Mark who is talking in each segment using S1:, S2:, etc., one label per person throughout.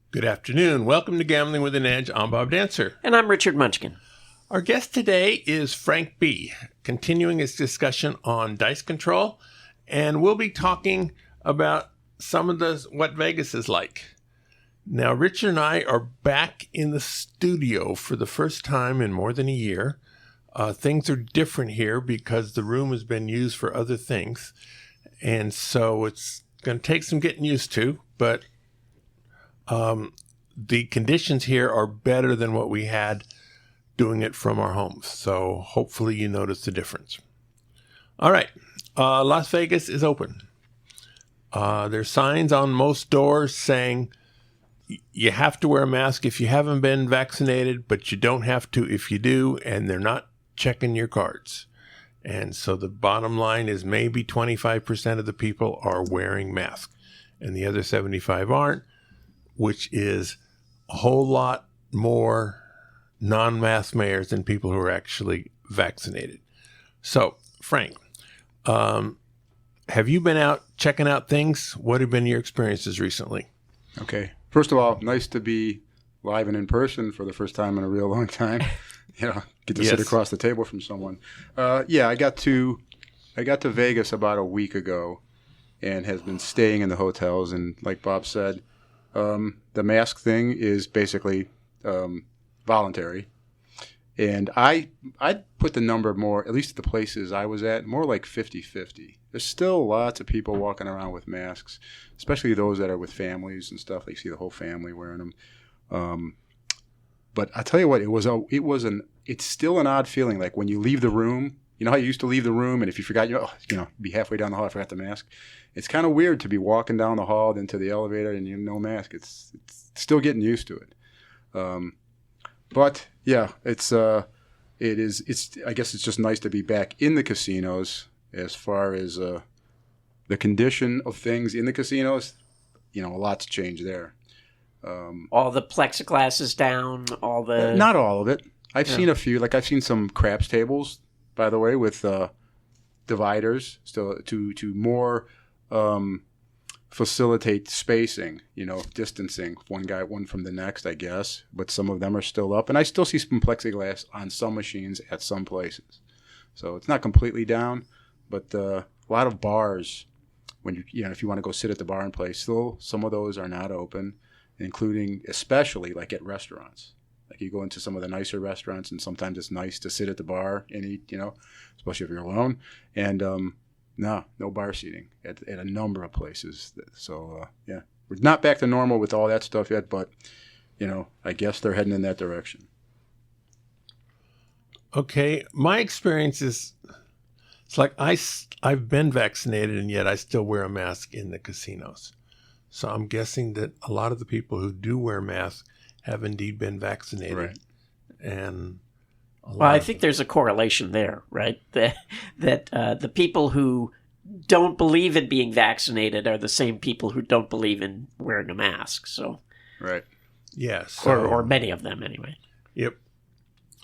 S1: Good afternoon. Welcome to Gambling with an Edge. I'm Bob Dancer.
S2: And I'm Richard Munchkin.
S1: Our guest today is Frank B., continuing his discussion on dice control, and we'll be talking about some of what Vegas is like. Now, Richard and I are back in the studio for the first time in more than a year. Things are different here because the room has been used for other things, and so it's going to take some getting used to, but the conditions here are better than what we had doing it from our homes. So hopefully you notice the difference. All right. Las Vegas is open. There's signs on most doors saying you have to wear a mask if you haven't been vaccinated, but you don't have to if you do, and they're not checking your cards. And so the bottom line is maybe 25% of the people are wearing masks and the other 75 aren't, which is a whole lot more non-mask mayors than people who are actually vaccinated. So, Frank, have you been out checking out things? What have been your experiences recently?
S3: Okay. First of all, nice to be live and in person for the first time in a real long time. Get to sit across the table from someone. I got to Vegas about a week ago and has been staying in the hotels. And like Bob said, the mask thing is basically voluntary. And I put the number more, at least at the places I was at, more like 50-50. There's still lots of people walking around with masks, especially those that are with families and stuff. They see the whole family wearing them. But I tell you what, it's still an odd feeling. Like when you leave the room, you know how you used to leave the room, and if you forgot, be halfway down the hall, I forgot the mask. It's kind of weird to be walking down the hall into the elevator and you have no mask. It's still getting used to it. But yeah, I guess it's just nice to be back in the casinos. As far as the condition of things in the casinos, a lot's changed there.
S2: All the plexiglass is down,
S3: not all of it. I've seen a few. Like I've seen some craps tables, by the way, with dividers to more facilitate spacing, distancing one from the next, I guess. But some of them are still up, and I still see some plexiglass on some machines at some places. So it's not completely down, but a lot of bars, when if you want to go sit at the bar and play, still some of those are not open, including especially like at restaurants. Like you go into some of the nicer restaurants, and sometimes it's nice to sit at the bar and eat, especially if you're alone. And no bar seating at a number of places. So, we're not back to normal with all that stuff yet, but, I guess they're heading in that direction.
S1: Okay. My experience is, it's like I've been vaccinated, and yet I still wear a mask in the casinos. So I'm guessing that a lot of the people who do wear masks have indeed been vaccinated.
S3: Right.
S1: And
S2: I think there's a correlation there, right? That the people who don't believe in being vaccinated are the same people who don't believe in wearing a mask. So,
S3: right.
S1: Yes.
S2: Or many of them anyway.
S1: Yep.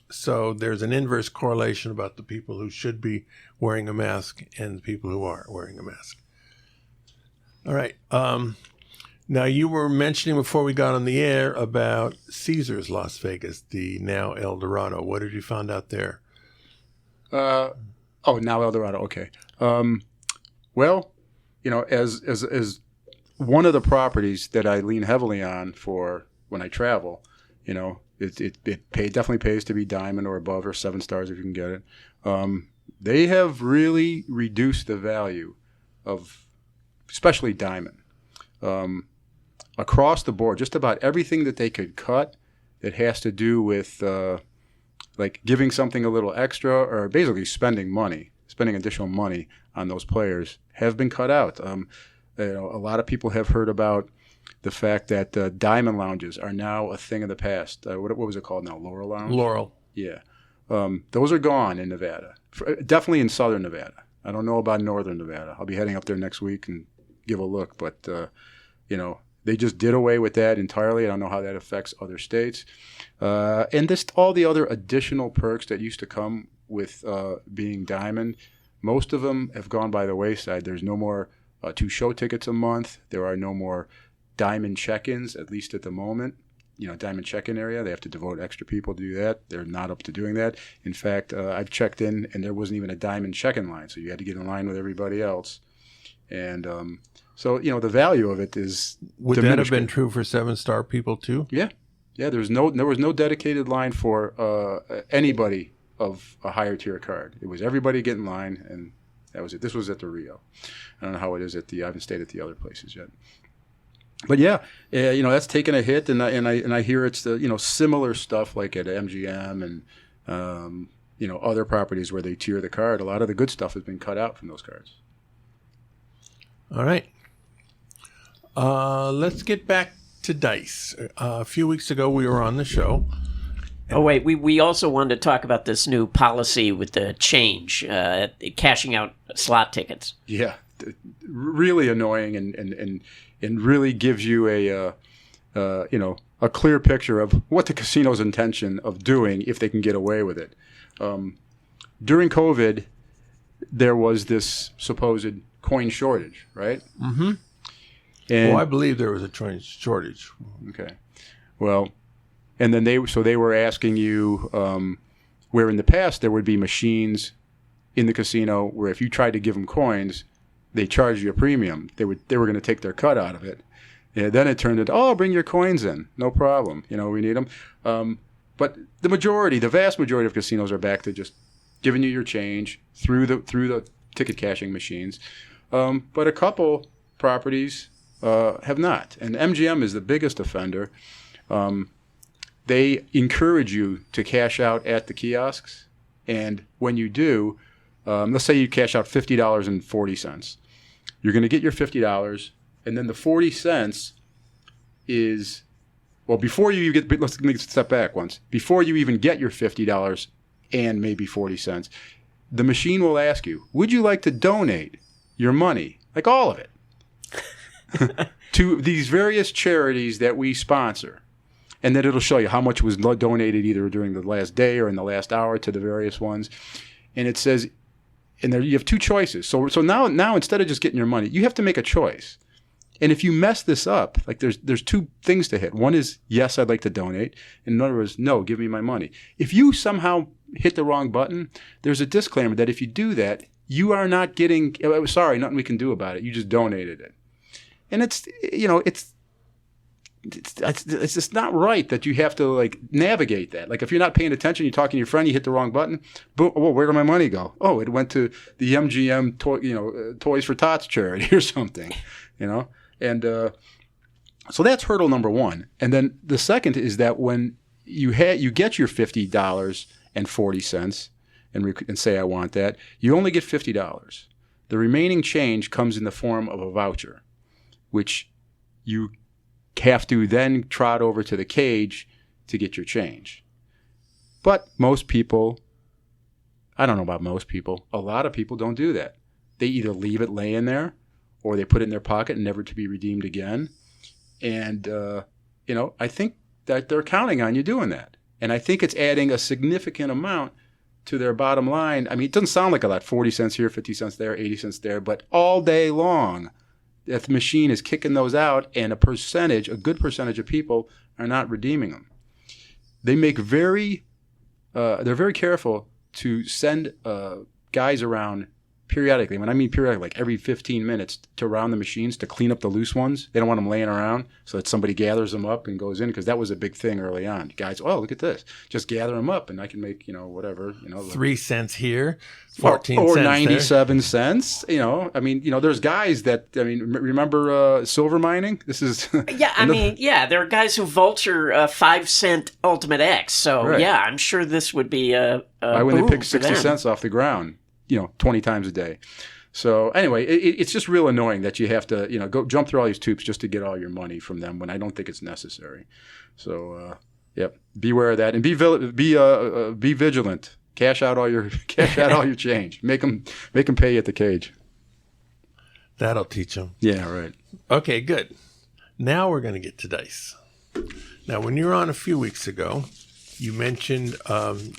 S1: So there's an inverse correlation about the people who should be wearing a mask and the people who are wearing a mask. All right. Now, you were mentioning before we got on the air about Caesars Las Vegas, the now El Dorado. What did you find out there?
S3: Now El Dorado. Okay. Well, as one of the properties that I lean heavily on for when I travel, it definitely pays to be Diamond or above, or 7 stars if you can get it. They have really reduced the value of, especially Diamond. Across the board, just about everything that they could cut that has to do with like giving something a little extra, or basically spending additional money on those players, have been cut out. A lot of people have heard about the fact that diamond lounges are now a thing of the past. What was it called now? Laurel Lounge?
S1: Laurel.
S3: Yeah. Those are gone in Nevada, definitely in southern Nevada. I don't know about northern Nevada. I'll be heading up there next week and give a look, but they just did away with that entirely. I don't know how that affects other states. And all the other additional perks that used to come with being Diamond, most of them have gone by the wayside. There's no more 2 show tickets a month. There are no more diamond check-ins, at least at the moment. Diamond check-in area. They have to devote extra people to do that. They're not up to doing that. In fact, I've checked in, and there wasn't even a diamond check-in line, so you had to get in line with everybody else. And so, the value of it is
S1: Would that have been true for 7-star people too?
S3: Yeah. Yeah, there was no dedicated line for anybody of a higher tier card. It was everybody get in line, and that was it. This was at the Rio. I don't know how it is I haven't stayed at the other places yet. But yeah, that's taken a hit, and I hear it's the similar stuff like at MGM and other properties where they tier the card. A lot of the good stuff has been cut out from those cards.
S1: All right, let's get back to dice. A few weeks ago, we were on the show.
S2: Oh wait, we also wanted to talk about this new policy with the change, cashing out slot tickets.
S3: Yeah, really annoying and really gives you a clear picture of what the casino's intention of doing if they can get away with it. During COVID, there was this supposed coin shortage, right?
S1: Mm-hmm.
S3: And,
S1: I believe there was a coin shortage.
S3: Okay. Well, and then they were asking you where in the past there would be machines in the casino where if you tried to give them coins, they charged you a premium. They were going to take their cut out of it. Yeah, then it turned into, bring your coins in. No problem. We need them. But the vast majority of casinos are back to just giving you your change through the ticket cashing machines. But a couple properties have not. And MGM is the biggest offender. They encourage you to cash out at the kiosks. And when you do, let's say you cash out $50.40. You're going to get your $50, and then the 40 cents is, before you get, let's step back once. Before you even get your $50 and maybe 40 cents, the machine will ask you, would you like to donate your money, like all of it, to these various charities that we sponsor? And then it'll show you how much was donated either during the last day or in the last hour to the various ones. And it says, and there you have two choices. So now instead of just getting your money, you have to make a choice. And if you mess this up, like there's two things to hit. One is, yes, I'd like to donate. And another is, no, give me my money. If you somehow hit the wrong button, there's a disclaimer that if you do that, you are not getting, sorry, nothing we can do about it. You just donated it. And it's just not right that you have to navigate that. Like if you're not paying attention, you're talking to your friend, you hit the wrong button. Boom, where did my money go? Oh, it went to the MGM Toys for Tots charity or something, And so that's hurdle number one. And then the second is that when you get your $50.40 and say I want that, you only get $50. The remaining change comes in the form of a voucher, which you have to then trot over to the cage to get your change. But most people, I don't know about most people, a lot of people don't do that. They either leave it laying there or they put it in their pocket and never to be redeemed again. And, I think that they're counting on you doing that. And I think it's adding a significant amount to their bottom line. I mean, it doesn't sound like a lot, 40 cents here, 50 cents there, 80 cents there, but all day long, that the machine is kicking those out, and a good percentage of people are not redeeming them. They make they're very careful to send guys around periodically. When I mean periodically, like every 15 minutes to round the machines to clean up the loose ones. They don't want them laying around so that somebody gathers them up and goes in, because that was a big thing early on. Guys, look at this. Just gather them up and I can make, whatever.
S1: 3 cents here, 14 cents
S3: or 97
S1: there.
S3: cents. There's guys that, remember silver mining? This is...
S2: Yeah, there are guys who vulture 5 cent Ultimate X. So,
S3: right.
S2: Yeah, I'm sure this would be a
S3: Why wouldn't they pick 60
S2: them.
S3: cents off the ground? 20 times a day. So anyway, it's just real annoying that you have to, go jump through all these hoops just to get all your money from them when I don't think it's necessary. So, beware of that and be vigilant. Cash out all your change. Make them pay you at the cage.
S1: That'll teach them.
S3: Yeah, right.
S1: Okay, good. Now we're going to get to dice. Now, when you were on a few weeks ago, you mentioned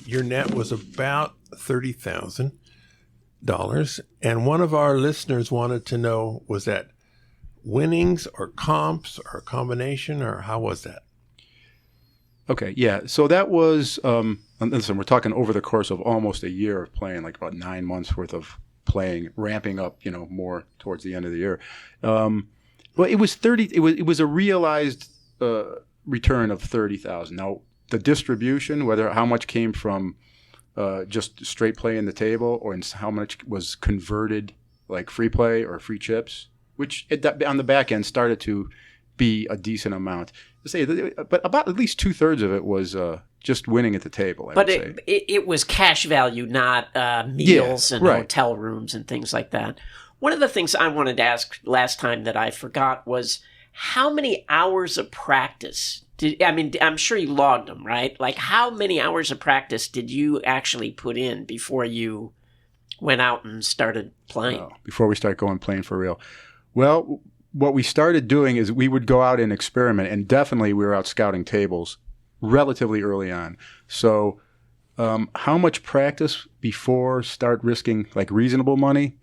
S1: your net was about $30,000. And one of our listeners wanted to know was that winnings or comps or a combination, or how was that?
S3: Okay, yeah. So that was, and listen, we're talking over the course of almost a year of playing, like about 9 months worth of playing, ramping up, more towards the end of the year. Well, it was 30. It was a realized return of 30,000. Now the distribution, how much came from just straight play in the table, or how much was converted like free play or free chips, which on the back end started to be a decent amount. But about at least 2/3 of it was just winning at the table.
S2: But it was cash value, not meals and
S3: right.
S2: hotel rooms and things like that. One of the things I wanted to ask last time that I forgot was how many hours of practice I'm sure you logged them, right? Like, how many hours of practice did you actually put in before you went out and started playing?
S3: Before we start playing for real. Well, what we started doing is we would go out and experiment, and definitely we were out scouting tables relatively early on. So how much practice before start risking like reasonable money?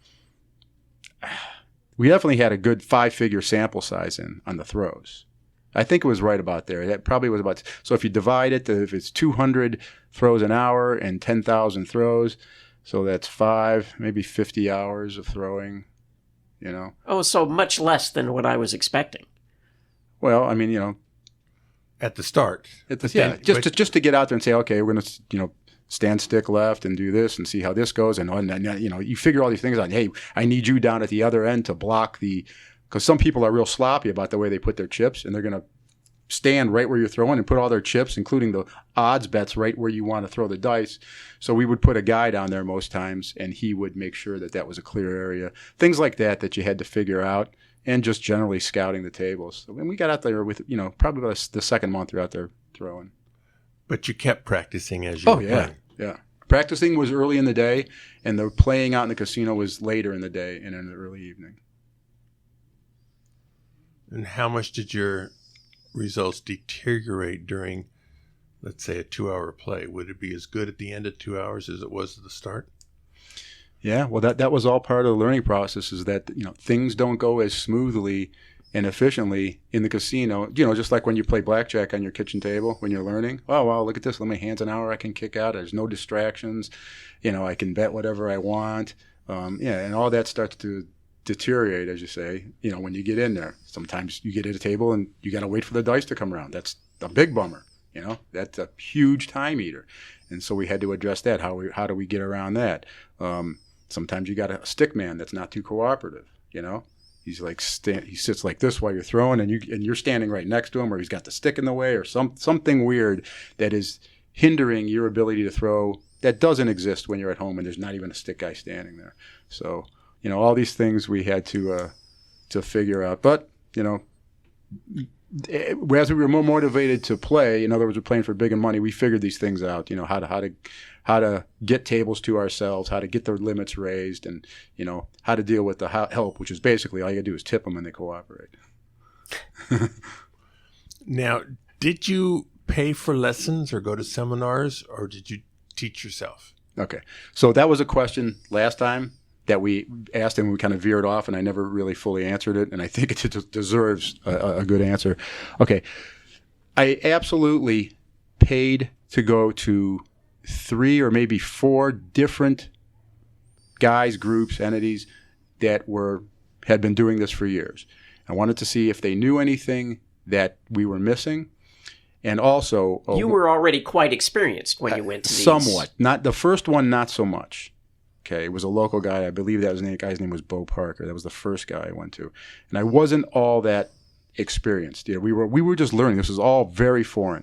S3: We definitely had a good 5-figure sample size on the throws. I think it was right about there. That probably was about. So if you divide it, if it's 200 throws an hour and 10,000 throws, so that's 5, maybe 50 hours of throwing.
S2: Oh, so much less than what I was expecting.
S3: Well, I mean,
S1: At the start.
S3: Just to get out there and say, okay, we're going to, stand stick left and do this and see how this goes. And you figure all these things out. Hey, I need you down at the other end to block because some people are real sloppy about the way they put their chips, and they're going to stand right where you're throwing and put all their chips, including the odds bets, right where you want to throw the dice. So we would put a guy down there most times, and he would make sure that was a clear area. Things like that you had to figure out, and just generally scouting the tables. So when we got out there with, probably about the second month you're out there throwing.
S1: But you kept practicing as you were playing.
S3: Yeah. Practicing was early in the day, and the playing out in the casino was later in the day and in the early evening.
S1: And how much did your results deteriorate during, let's say, a 2-hour play? Would it be as good at the end of 2 hours as it was at the start?
S3: Yeah, well, that was all part of the learning process, is that things don't go as smoothly and efficiently in the casino. Just like when you play blackjack on your kitchen table when you're learning. Oh, well, look at this. Let me hands an hour. I can kick out. There's no distractions. I can bet whatever I want. And all that starts to deteriorate, as you say, when you get in there. Sometimes you get at a table and you got to wait for the dice to come around. That's a big bummer. That's a huge time eater. And so we had to address that. How do we get around that? Sometimes you got a stick man that's not too cooperative, He's like he sits like this while you're throwing, and you're standing right next to him, or he's got the stick in the way, or something weird that is hindering your ability to throw that doesn't exist when you're at home and there's not even a stick guy standing there. So, all these things we had to figure out. But, as we were more motivated to play, in other words, we're playing for bigger money, we figured these things out, how to get tables to ourselves, how to get their limits raised, and, how to deal with the help, which is basically all you got to do is tip them and they cooperate.
S1: Now, did you pay for lessons or go to seminars, or did you teach yourself?
S3: Okay. So that was a question last time that we asked, and we kind of veered off, and I never really fully answered it, and I think it deserves a good answer. Okay. I absolutely paid to go to 3 or maybe 4 different guys, groups, entities that had been doing this for years. I wanted to see if they knew anything that we were missing. And also...
S2: You were already quite experienced when you went to these.
S3: Somewhat. Not the first one, not so much. Okay, it was a local guy. I believe that guy's name was Bo Parker. That was the first guy I went to. And I wasn't all that experienced. We were just learning. This was all very foreign.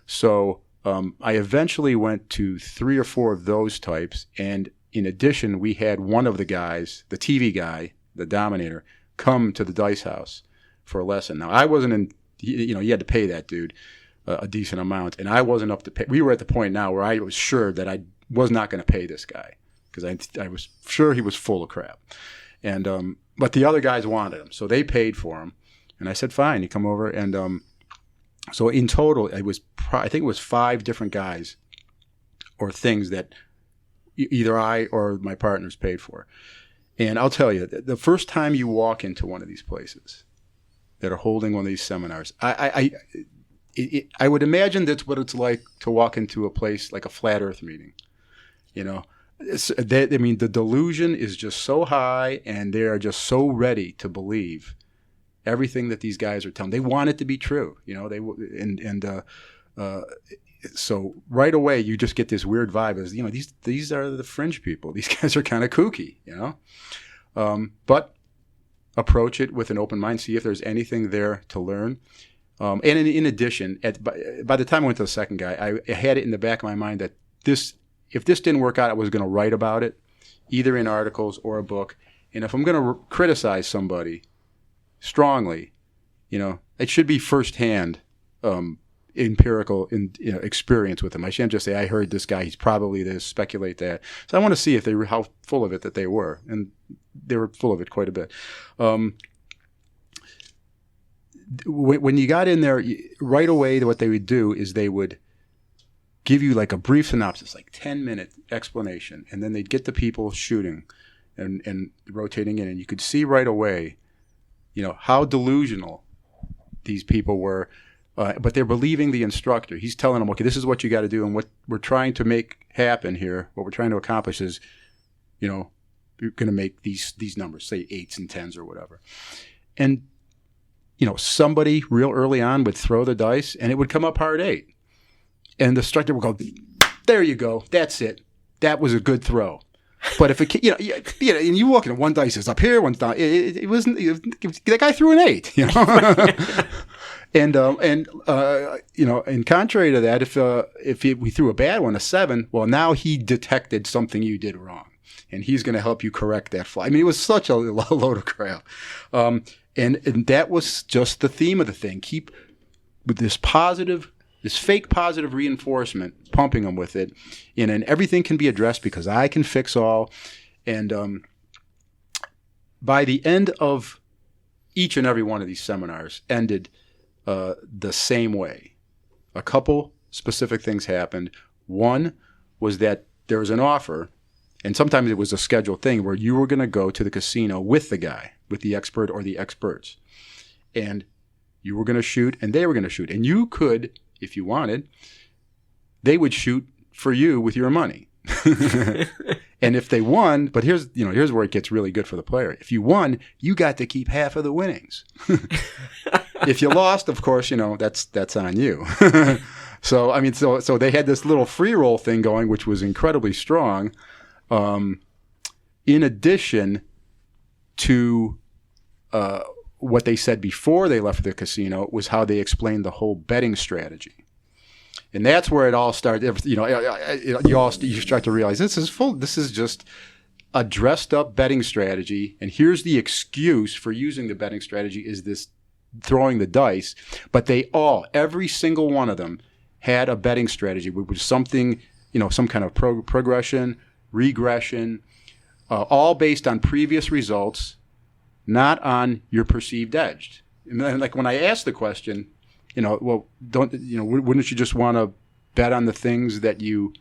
S3: So I eventually went to 3 or 4 of those types. And in addition, we had one of the guys, the TV guy, the Dominator, come to the dice house for a lesson. Now, I wasn't in... You had to pay that dude a decent amount, and I wasn't up to pay. We were at the point now where I was sure that I was not going to pay this guy because I was sure he was full of crap. And but the other guys wanted him, so they paid for him, and I said, fine, you come over. And so in total, I think it was 5 different guys or things that either I or my partners paid for. And I'll tell you, the first time you walk into one of these places, that are holding one of these seminars. I would imagine that's what it's like to walk into a place like a flat Earth meeting. You know, the delusion is just so high, and they are just so ready to believe everything that these guys are telling. They want it to be true. You know, so right away you just get this weird vibe as, you know, these are the fringe people. These guys are kind of kooky, you know. But approach it with an open mind. See if there's anything there to learn. And in addition, by the time I went to the second guy, I had it in the back of my mind that if this didn't work out, I was going to write about it, either in articles or a book. And if I'm going to criticize somebody strongly, you know, it should be firsthand empirical experience with them. I shan't just say, I heard this guy, he's probably this, speculate that. So I want to see if they were, how full of it that they were. And they were full of it quite a bit. When you got in there, right away, what they would do is they would give you like a brief synopsis, like 10-minute explanation, and then they'd get the people shooting and rotating in, and you could see right away, you know, how delusional these people were, but they're believing the instructor. He's telling them, okay, this is what you got to do, and what we're trying to make happen here, what we're trying to accomplish is, you know, you're going to make these numbers, say 8s and 10s or whatever. And, you know, somebody real early on would throw the dice, and it would come up hard 8. And the instructor would go, there you go, that's it. That was a good throw. But if it, you know, and you walk in, one dice is up here, one's down. It wasn't. That guy threw an 8. You know, and you know, and contrary to that, if we threw a bad one, a 7, well, now he detected something you did wrong, and he's going to help you correct that flaw. I mean, it was such a load of crap, and that was just the theme of the thing. Keep with this fake positive reinforcement, pumping them with it, and everything can be addressed because I can fix all. And by the end of each and every one of these seminars ended the same way. A couple specific things happened. One was that there was an offer, and sometimes it was a scheduled thing where you were going to go to the casino with the guy, with the expert or the experts. And you were going to shoot, and they were going to shoot. And you could, if you wanted, they would shoot for you with your money. And if they won, but here's where it gets really good for the player. If you won, you got to keep half of the winnings. If you lost, of course, you know, that's on you. So I mean, so they had this little free roll thing going, which was incredibly strong. In addition to what they said before they left the casino was how they explained the whole betting strategy. And that's where it all started. You know, you start to realize this is just a dressed up betting strategy. And here's the excuse for using the betting strategy is this throwing the dice. But every single one of them had a betting strategy, which was something, you know, some kind of progression, regression, all based on previous results, not on your perceived edge. And then, like when I asked the question, you know, well, wouldn't you just want to bet on the things that you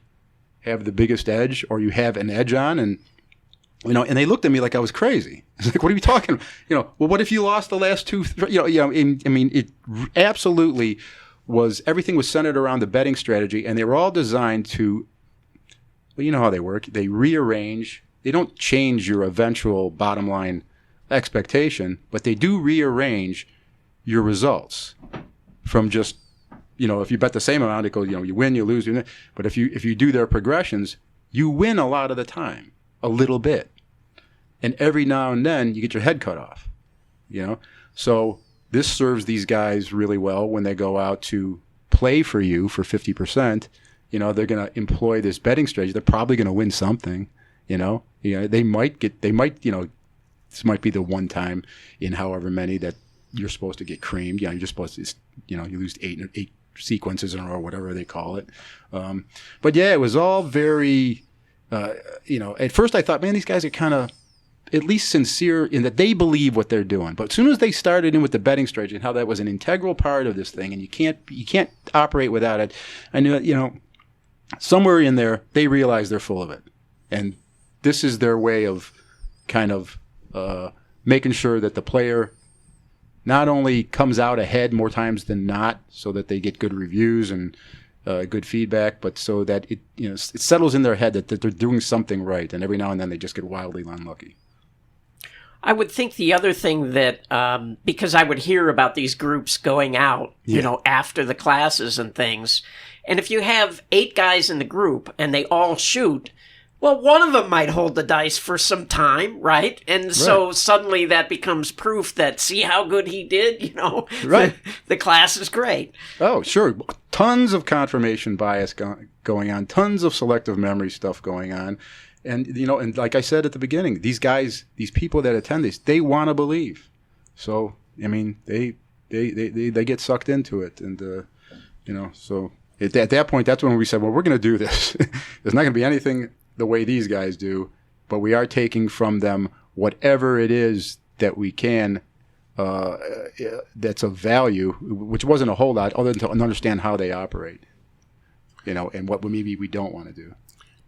S3: have the biggest edge or you have an edge on? And, you know, and they looked at me like I was crazy. It's like, what are you talking about? You know, well, what if you lost the last 2? It absolutely was, everything was centered around the betting strategy, and they were all designed to, well, you know how they work. They rearrange. They don't change your eventual bottom line expectation, but they do rearrange your results from just, you know, if you bet the same amount, it goes, you know, you win, you lose, you win. But if you do their progressions, you win a lot of the time, a little bit. And every now and then you get your head cut off, you know? So this serves these guys really well when they go out to play for you for 50%. You know, they're going to employ this betting strategy. They're probably going to win something, you know? They might, you know, this might be the one time in however many that you're supposed to get creamed. You know, you're just supposed to, you know, you lose 8 sequences in a row, whatever they call it. But yeah, it was all very, you know, at first I thought, man, these guys are kind of at least sincere in that they believe what they're doing. But as soon as they started in with the betting strategy and how that was an integral part of this thing, and you can't operate without it, I knew, you know, somewhere in there they realize they're full of it, and this is their way of kind of making sure that the player not only comes out ahead more times than not, so that they get good reviews and good feedback, but so that it settles in their head that they're doing something right, and every now and then they just get wildly unlucky.
S2: I would think the other thing that, because I would hear about these groups going out, after the classes and things, and if you have 8 guys in the group and they all shoot, well, one of them might hold the dice for some time, right? And so suddenly that becomes proof that, see how good he did,
S3: Right.
S2: The class is great.
S3: Oh, sure. Tons of confirmation bias going on, tons of selective memory stuff going on. And, and like I said at the beginning, these guys, these people that attend these, they want to believe. So, I mean, they get sucked into it. And, so at that point, that's when we said, well, we're going to do this. There's not going to be anything the way these guys do, but we are taking from them whatever it is that we can that's of value, which wasn't a whole lot other than to understand how they operate, and what maybe we don't want to do.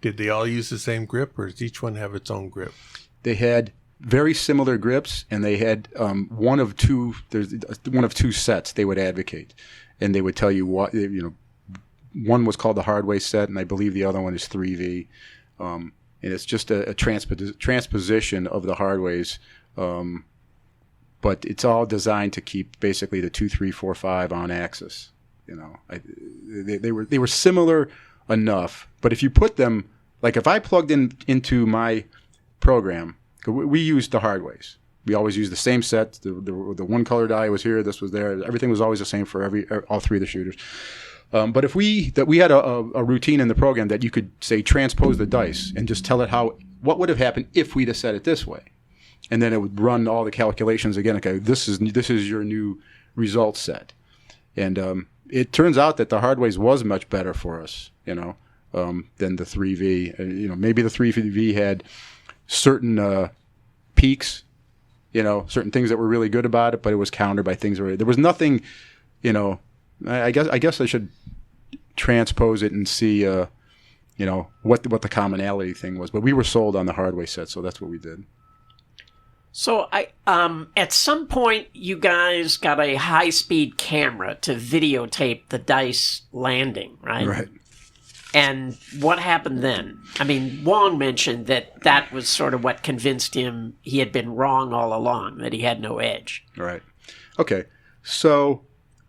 S1: Did they all use the same grip, or does each one have its own grip?
S3: They had very similar grips, and they had one of two sets they would advocate, and they would tell you what, one was called the hard way set, and I believe the other one is 3V. And it's just a transposition of the hard ways, but it's all designed to keep basically the 2, 3, 4, 5 on axis. They were similar enough, but if you put them, like if I plugged into my program, we used the hard ways. We always used the same set. The one color die was here, this was there. Everything was always the same for all 3 of the shooters. But if we had a routine in the program that you could say transpose the dice and just tell it what would have happened if we'd have set it this way, and then it would run all the calculations again. Okay, this is your new result set, and it turns out that the hard ways was much better for us, than the 3V. Maybe the 3V had certain peaks, certain things that were really good about it, but it was countered by things where there was nothing, I guess I should transpose it and see, what the commonality thing was. But we were sold on the hard way set, so that's what we did.
S2: So at some point, you guys got a high-speed camera to videotape the dice landing, right?
S3: Right.
S2: And what happened then? I mean, Wong mentioned that was sort of what convinced him he had been wrong all along, that he had no edge.
S3: Right. Okay. So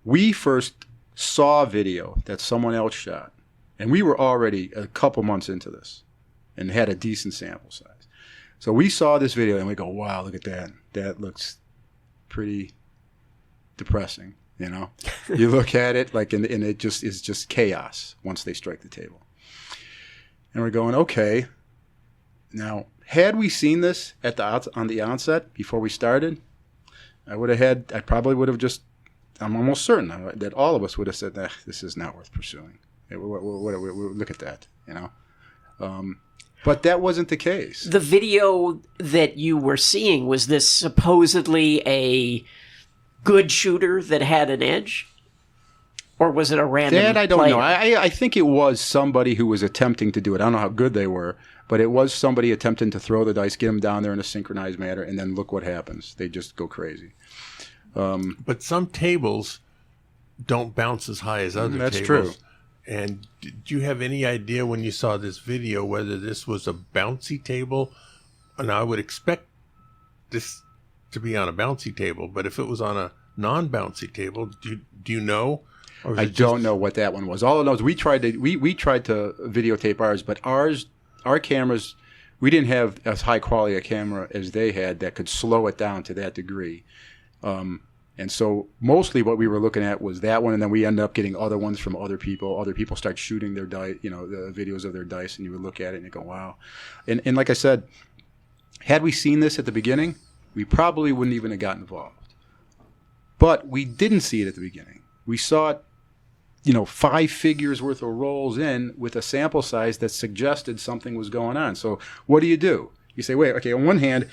S3: we first saw video that someone else shot, and we were already a couple months into this and had a decent sample size. So we saw this video and we go, wow, look at that. That looks pretty depressing, You look at it and it just is just chaos once they strike the table. And we're going, okay. Now, had we seen this on the onset before we started, I probably would have just, I'm almost certain that all of us would have said, this is not worth pursuing. Look at that, But that wasn't the case.
S2: The video that you were seeing, was this supposedly a good shooter that had an edge? Or was it a random
S3: That I don't
S2: player?
S3: know. I think it was somebody who was attempting to do it. I don't know how good they were, but it was somebody attempting to throw the dice, get them down there in a synchronized manner, and then look what happens. They just go crazy.
S1: But some tables don't bounce as high as other tables.
S3: That's true.
S1: And did you have any idea when you saw this video whether this was a bouncy table? And I would expect this to be on a bouncy table, but if it was on a non-bouncy table, do you know?
S3: I don't know what that one was. All I know is we tried to videotape ours, but our cameras, we didn't have as high quality a camera as they had that could slow it down to that degree. And so mostly what we were looking at was that one, and then we ended up getting other ones from other people. Other people start shooting their dice, the videos of their dice, and you would look at it and you go, wow. And like I said, had we seen this at the beginning, we probably wouldn't even have gotten involved. But we didn't see it at the beginning. We saw it, 5 figures worth of rolls in with a sample size that suggested something was going on. So what do? You say, wait, okay, on one hand,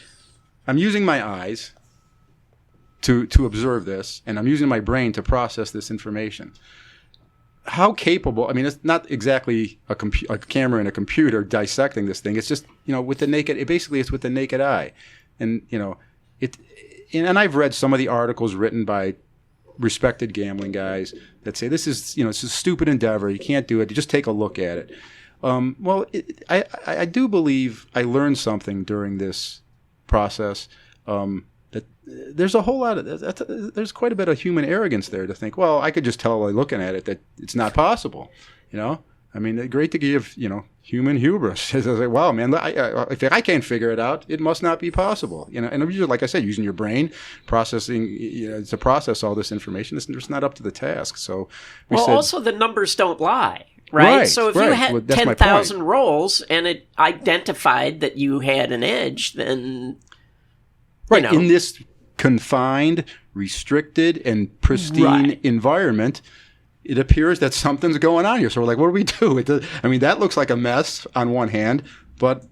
S3: I'm using my eyes to observe this, and I'm using my brain to process this information. How capable? I mean, it's not exactly a camera and a computer dissecting this thing. It's just, with the naked. It's with the naked eye, and and I've read some of the articles written by respected gambling guys that say this is, it's a stupid endeavor. You can't do it. You just take a look at it. I do believe I learned something during this process. That there's a whole lot of there's quite a bit of human arrogance there to think, well, I could just tell by looking at it that it's not possible. I mean, great to give human hubris. It's like, wow, man, if I can't figure it out, it must not be possible. And usually, like I said, using your brain, processing to process all this information, it's just not up to the task. So,
S2: also the numbers don't lie. Right? So if you had 10,000 rolls and it identified that you had an edge, then...
S3: Right. In this confined, restricted, and pristine environment, it appears that something's going on here. So we're like, what do we do? That looks like a mess on one hand, but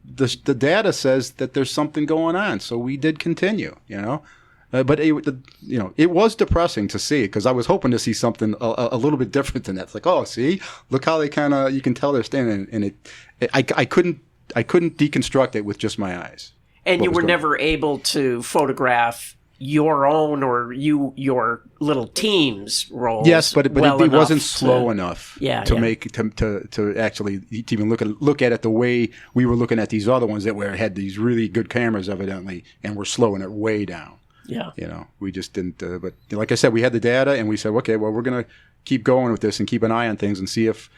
S3: the data says that there's something going on. So we did continue, But it was depressing to see, because I was hoping to see something a little bit different than that. It's like, oh, see, look how they you can tell they're standing, and I couldn't deconstruct it with just my eyes.
S2: And you were never able to photograph your own or your little team's rolls.
S3: Yes, but it wasn't slow enough to actually even look at it the way we were looking at these other ones that had these really good cameras evidently, and were slowing it way down.
S2: Yeah.
S3: We just didn't. But like I said, we had the data, and we said, okay, well, we're going to keep going with this and keep an eye on things and see if,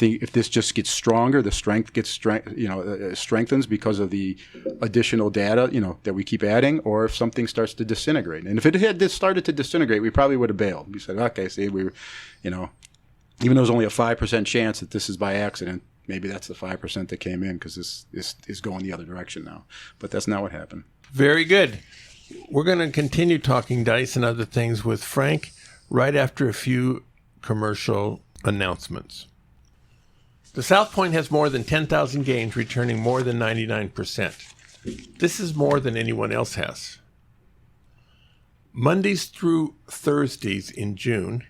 S3: if this just gets stronger, the strength gets strengthens because of the additional data, that we keep adding, or if something starts to disintegrate. And if it had started to disintegrate, we probably would have bailed. We said, okay, see, we were, even though there's only a 5% chance that this is by accident, maybe that's the 5% that came in because this is going the other direction now. But that's not what happened.
S1: Very good. We're going to continue talking dice and other things with Frank right after a few commercial announcements. The South Point has more than 10,000 games, returning more than 99%. This is more than anyone else has. Mondays through Thursdays in June,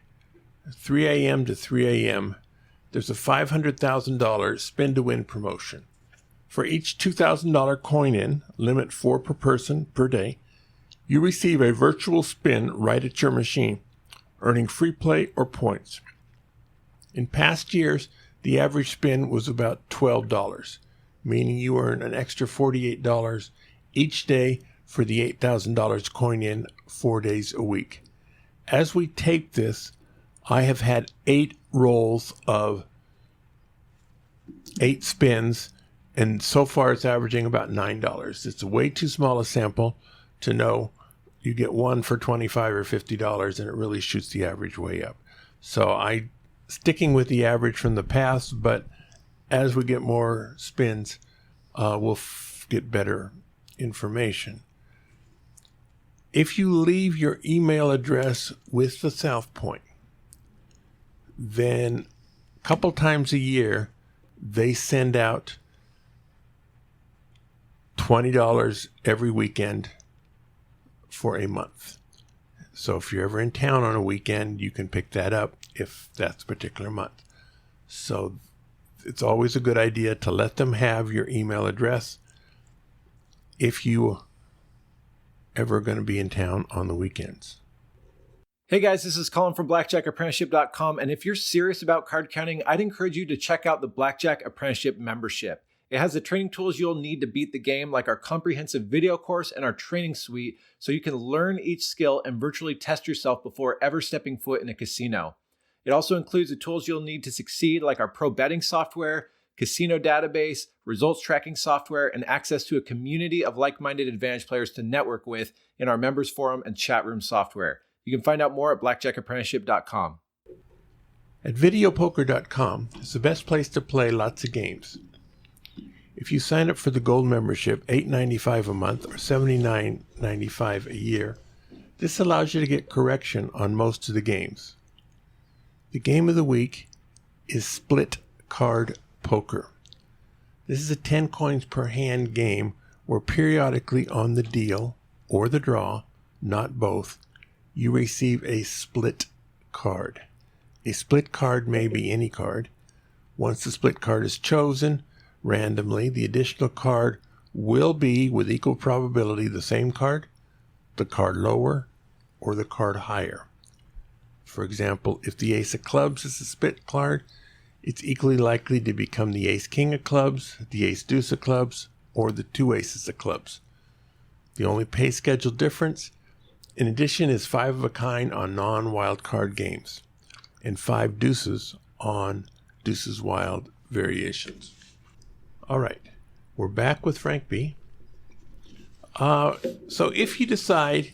S1: 3 a.m. to 3 a.m., there's a $500,000 spin-to-win promotion. For each $2,000 coin-in, limit 4 per person per day, you receive a virtual spin right at your machine, earning free play or points. In past years, the average spin was about $12, meaning you earn an extra $48 each day for the $8,000 coin-in 4 days a week. As we tape this, I have had 8 rolls of 8 spins, and so far it's averaging about $9. It's way too small a sample to know you get one for $25 or $50, and it really shoots the average way up. So I sticking with the average from the past, but as we get more spins, we'll get better information. If you leave your email address with the South Point, then a couple times a year, they send out $20 every weekend for a month. So if you're ever in town on a weekend, you can pick that up if that's a particular month. So it's always a good idea to let them have your email address if you ever going to be in town on the weekends.
S4: Hey guys, this is Colin from BlackjackApprenticeship.com, and if you're serious about card counting, I'd encourage you to check out the Blackjack Apprenticeship membership. It has the training tools you'll need to beat the game, like our comprehensive video course and our training suite, so you can learn each skill and virtually test yourself before ever stepping foot in a casino. It also includes the tools you'll need to succeed, like our pro betting software, casino database, results tracking software, and access to a community of like-minded Advantage players to network with in our members forum and chat room software. You can find out more at blackjackapprenticeship.com.
S1: At videopoker.com is the best place to play lots of games. If you sign up for the gold membership, $8.95 a month or $79.95 a year, this allows you to get correction on most of the games. The game of the week is split card poker. This is a 10 coins per hand game where periodically on the deal or the draw, not both, you receive a split card. A split card may be any card. Once the split card is chosen, randomly, the additional card will be, with equal probability, the same card the card lower or the card higher. For example, if the ace of clubs is a spit card, it's equally likely to become the ace-king of clubs, the ace-deuce of clubs, or the two aces of clubs. The only pay schedule difference, in addition, is 5 of a kind on non-wild card games, and 5 deuces on deuces wild variations. All right, we're back with Frank B. So if you decide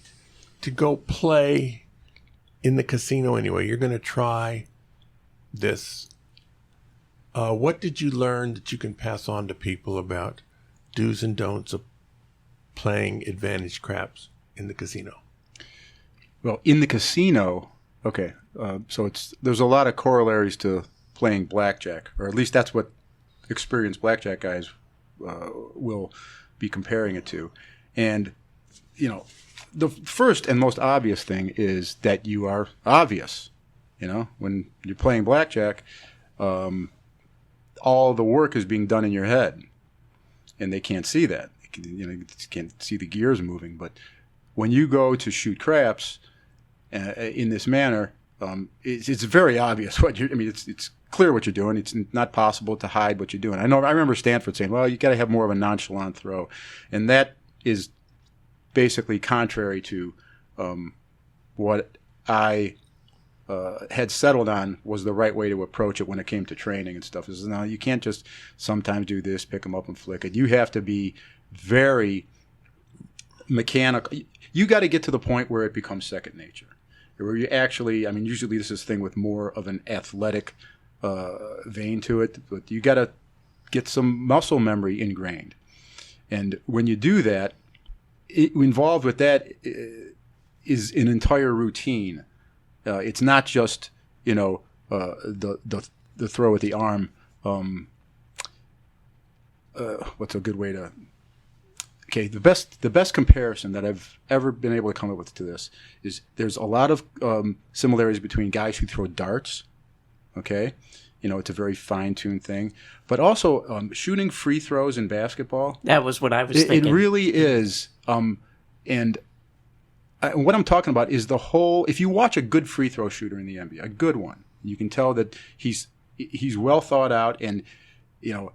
S1: to go play in the casino anyway, you're going to try this. What did you learn that you can pass on to people about do's and don'ts of playing advantage craps in the casino?
S3: Well, in the casino, okay, so there's a lot of corollaries to playing blackjack, or at least that's what experienced blackjack guys will be comparing it to. And, the first and most obvious thing is that you are obvious. When you're playing blackjack, all the work is being done in your head, and they can't see that. You can't see the gears moving. But when you go to shoot craps in this manner, it's very obvious what you're. I mean, it's clear what you're doing. It's not possible to hide what you're doing. I remember Stanford saying, "Well, you got to have more of a nonchalant throw," and that is basically contrary to what I had settled on was the right way to approach it when it came to training and stuff. Is now you can't just sometimes do this, pick them up and flick it. You have to be very mechanical. You got to get to the point where it becomes second nature, where you actually. I mean, usually this is a thing with more of an athletic vein to it, but you got to get some muscle memory ingrained. And when you do that, involved with that is an entire routine. It's not just the throw with the arm. What's a good way to? Okay, the best comparison that I've ever been able to come up with to this is there's a lot of similarities between guys who throw darts. Okay, it's a very fine-tuned thing, but also shooting free throws in basketball.
S2: That was what I was thinking.
S3: It really is. And what I'm talking about is the whole. If you watch a good free throw shooter in the NBA, a good one, you can tell that he's well thought out, and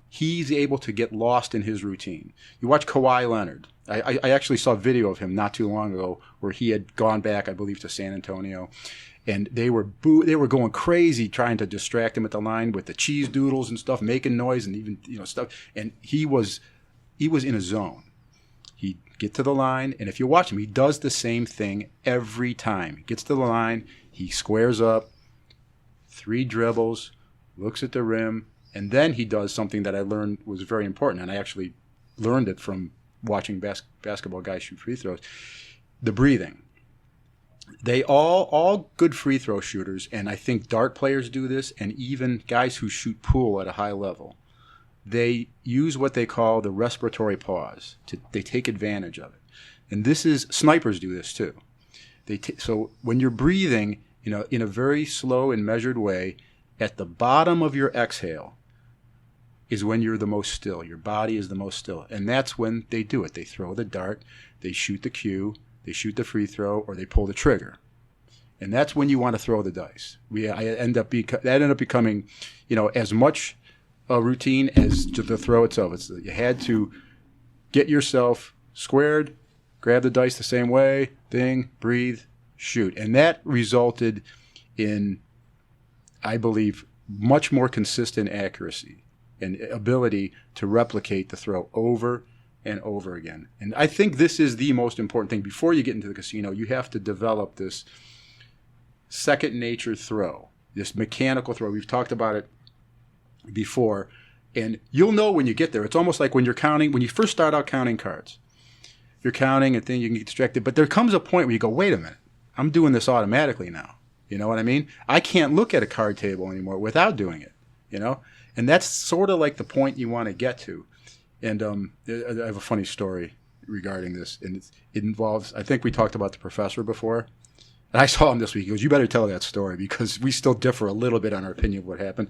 S3: he's able to get lost in his routine. You watch Kawhi Leonard. I actually saw a video of him not too long ago where he had gone back, I believe, to San Antonio, and they were going crazy trying to distract him at the line with the cheese doodles and stuff, making noise and even stuff. And he was in a zone. He'd get to the line, and if you watch him, he does the same thing every time. He gets to the line, he squares up, 3 dribbles, looks at the rim, and then he does something that I learned was very important, and I actually learned it from watching basketball guys shoot free throws. The breathing. They all good free throw shooters, and I think dart players do this, and even guys who shoot pool at a high level, they use what they call the respiratory pause. They take advantage of it. And snipers do this too. So when you're breathing, in a very slow and measured way, at the bottom of your exhale is when you're the most still. Your body is the most still. And that's when they do it. They throw the dart, they shoot the cue, they shoot the free throw, or they pull the trigger. And that's when you want to throw the dice. That ended up becoming, as much a routine as to the throw itself. You had to get yourself squared, grab the dice the same way, breathe, shoot. And that resulted in, I believe, much more consistent accuracy and ability to replicate the throw over and over again. And I think this is the most important thing. Before you get into the casino, you have to develop this second nature throw, this mechanical throw. We've talked about it before, and you'll know when you get there. It's almost like when you first start out counting cards. You're counting and then you can get distracted, but there comes a point where you go, wait a minute, I'm doing this automatically now. You know what I mean? I can't look at a card table anymore without doing it, and that's sort of like the point you want to get to. And I have a funny story regarding this, and it involves, I think we talked about the professor before. And I saw him this week. He goes, "You better tell that story because we still differ a little bit on our opinion of what happened."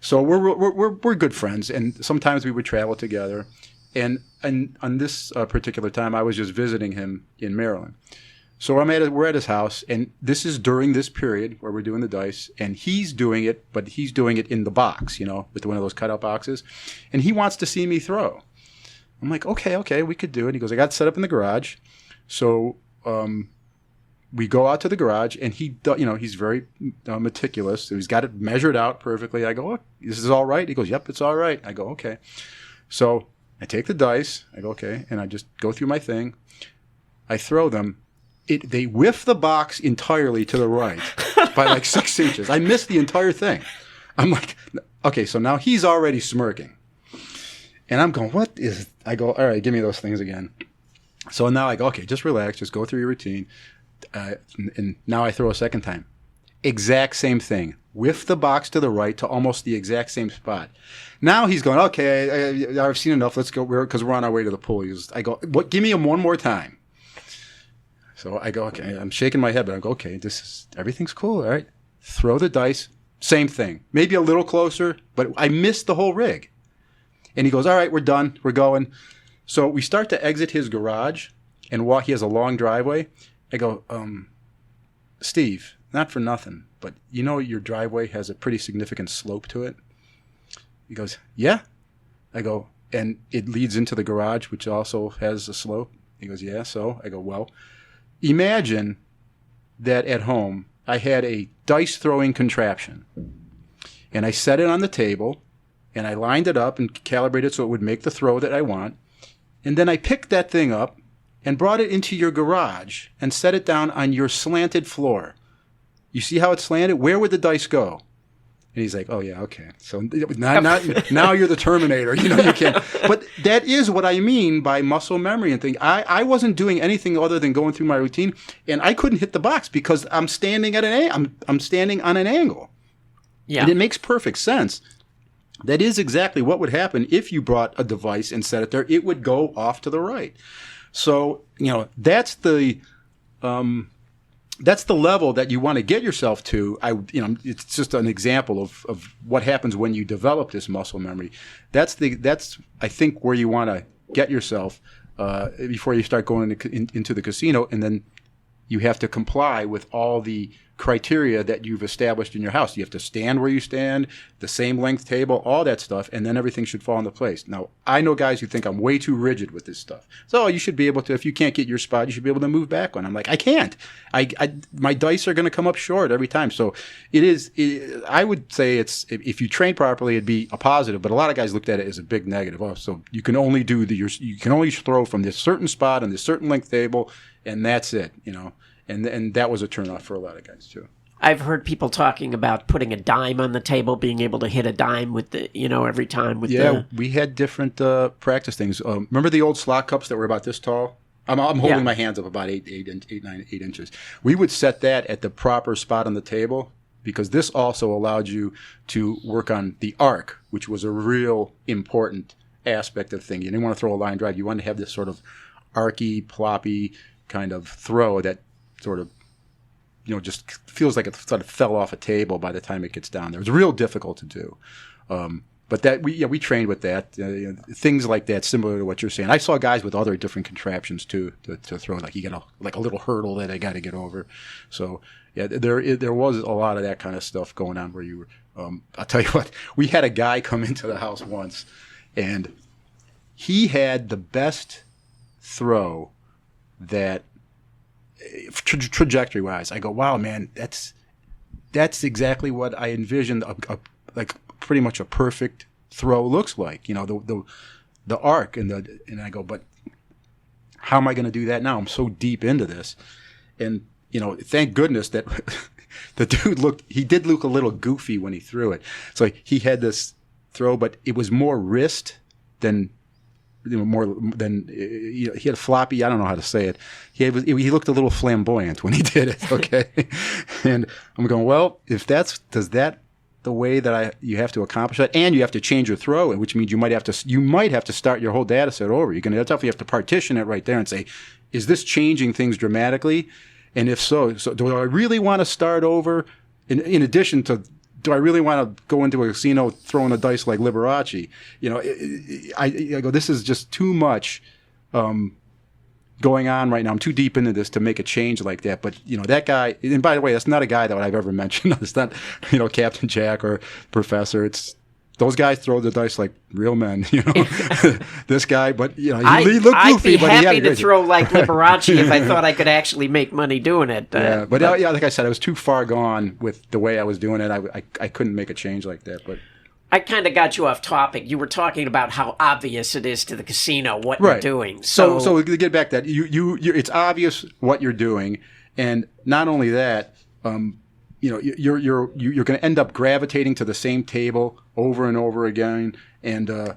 S3: So we're good friends, and sometimes we would travel together. And on this particular time, I was just visiting him in Maryland, So we're at his house, and this is during this period where we're doing the dice, and he's doing it, but he's doing it in the box, with one of those cutout boxes, and he wants to see me throw. I'm like, okay, we could do it. He goes, I got it set up in the garage. So we go out to the garage, and he's very meticulous. So he's got it measured out perfectly. I go, oh, this is all right? He goes, yep, it's all right. I go, okay. So I take the dice. I go, okay, and I just go through my thing. I throw them. They whiff the box entirely to the right by like 6 inches. I missed the entire thing. I'm like, okay, so now he's already smirking. And I'm going, I go, all right, give me those things again. So now I go, okay, just relax, just go through your routine. And now I throw a second time. Exact same thing. Whiff the box to the right to almost the exact same spot. Now he's going, okay, I've seen enough. Let's go, because we're on our way to the pool. I go, give me him one more time. So I go, okay, I'm shaking my head, but I go, okay, everything's cool, all right. Throw the dice, same thing. Maybe a little closer, but I missed the whole rig. And he goes, all right, we're done, we're going. So we start to exit his garage and walk. He has a long driveway. I go, Steve, not for nothing, but your driveway has a pretty significant slope to it? He goes, yeah. I go, and it leads into the garage, which also has a slope? He goes, yeah, so? I go, well, imagine that at home I had a dice throwing contraption and I set it on the table and I lined it up and calibrated so it would make the throw that I want. And then I picked that thing up and brought it into your garage and set it down on your slanted floor. You see how it's slanted? Where would the dice go? And he's like, oh, yeah, okay. So now you're the Terminator. You can't. But that is what I mean by muscle memory and things. I wasn't doing anything other than going through my routine, and I couldn't hit the box because I'm standing at I'm standing on an angle. Yeah. And it makes perfect sense. That is exactly what would happen if you brought a device and set it there. It would go off to the right. So, that's the level that you want to get yourself to. It's just an example of what happens when you develop this muscle memory. That's I think where you want to get yourself before you start going into the casino, and then you have to comply with all the criteria that you've established in your house. You have to stand where you stand, the same length table, all that stuff, and then everything should fall into place. Now, I know guys who think I'm way too rigid with this stuff. So you should be able to, if you can't get your spot, you should be able to move back one. I'm like, I can't. My dice are going to come up short every time. So I would say if you train properly, it'd be a positive, but a lot of guys looked at it as a big negative. Oh, so you can only you can only throw from this certain spot on this certain length table, and that's it, And that was a turnoff for a lot of guys too.
S2: I've heard people talking about putting a dime on the table, being able to hit a dime with the, every time with
S3: we had different practice things. Remember the old slot cups that were about this tall? I'm holding my hands up about 8 inches. We would set that at the proper spot on the table because this also allowed you to work on the arc, which was a real important aspect of the thing. You didn't want to throw a line drive. You wanted to have this sort of arky, ploppy kind of throw that sort of, just feels like it sort of fell off a table by the time it gets down there. It was real difficult to do. But that we trained with that. Things like that, similar to what you're saying. I saw guys with other different contraptions too to throw. Like you get a little hurdle that I got to get over. So yeah, there was a lot of that kind of stuff going on where you were. I'll tell you what. We had a guy come into the house once, and he had the best throw that. Trajectory wise, I go, wow, man, that's exactly what I envisioned like pretty much a perfect throw looks like, the arc and I go, but how am I going to do that now? I'm so deep into this, and thank goodness that the dude did look a little goofy when he threw it. So he had this throw, but it was more wrist than. More than he had a floppy. I don't know how to say it. He looked a little flamboyant when he did it. Okay, and I'm going, well, if does that the way that you have to accomplish that, and you have to change your throw, which means you might have to start your whole data set over. You're going to definitely have to partition it right there and say, is this changing things dramatically? And if so do I really want to start over? In addition to. Do I really want to go into a casino throwing a dice like Liberace? I go, this is just too much. going on right now. I'm too deep into this to make a change like that. But, that guy, and by the way, that's not a guy that I've ever mentioned. It's not, Captain Jack or Professor. It's those guys throw the dice like real men, This guy, but, he looked goofy.
S2: I'd be happy to
S3: great
S2: throw like Liberace if I thought I could actually make money doing it.
S3: But like I said, I was too far gone with the way I was doing it. I couldn't make a change like that, but...
S2: I kind of got you off topic. You were talking about how obvious it is to the casino what you're doing.
S3: So to get back to that, you it's obvious what you're doing, and not only that, you're going to end up gravitating to the same table over and over again, and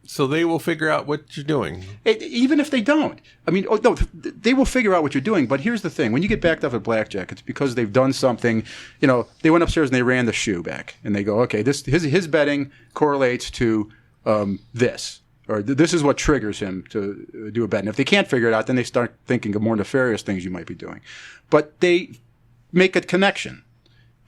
S1: so they will figure out what you're doing.
S3: Even if they don't. I mean, no, they will figure out what you're doing. But here's the thing. When you get backed up at blackjack, it's because they've done something. They went upstairs and they ran the shoe back. And they go, okay, his betting correlates to this. Or this is what triggers him to do a bet. And if they can't figure it out, then they start thinking of more nefarious things you might be doing. But they make a connection.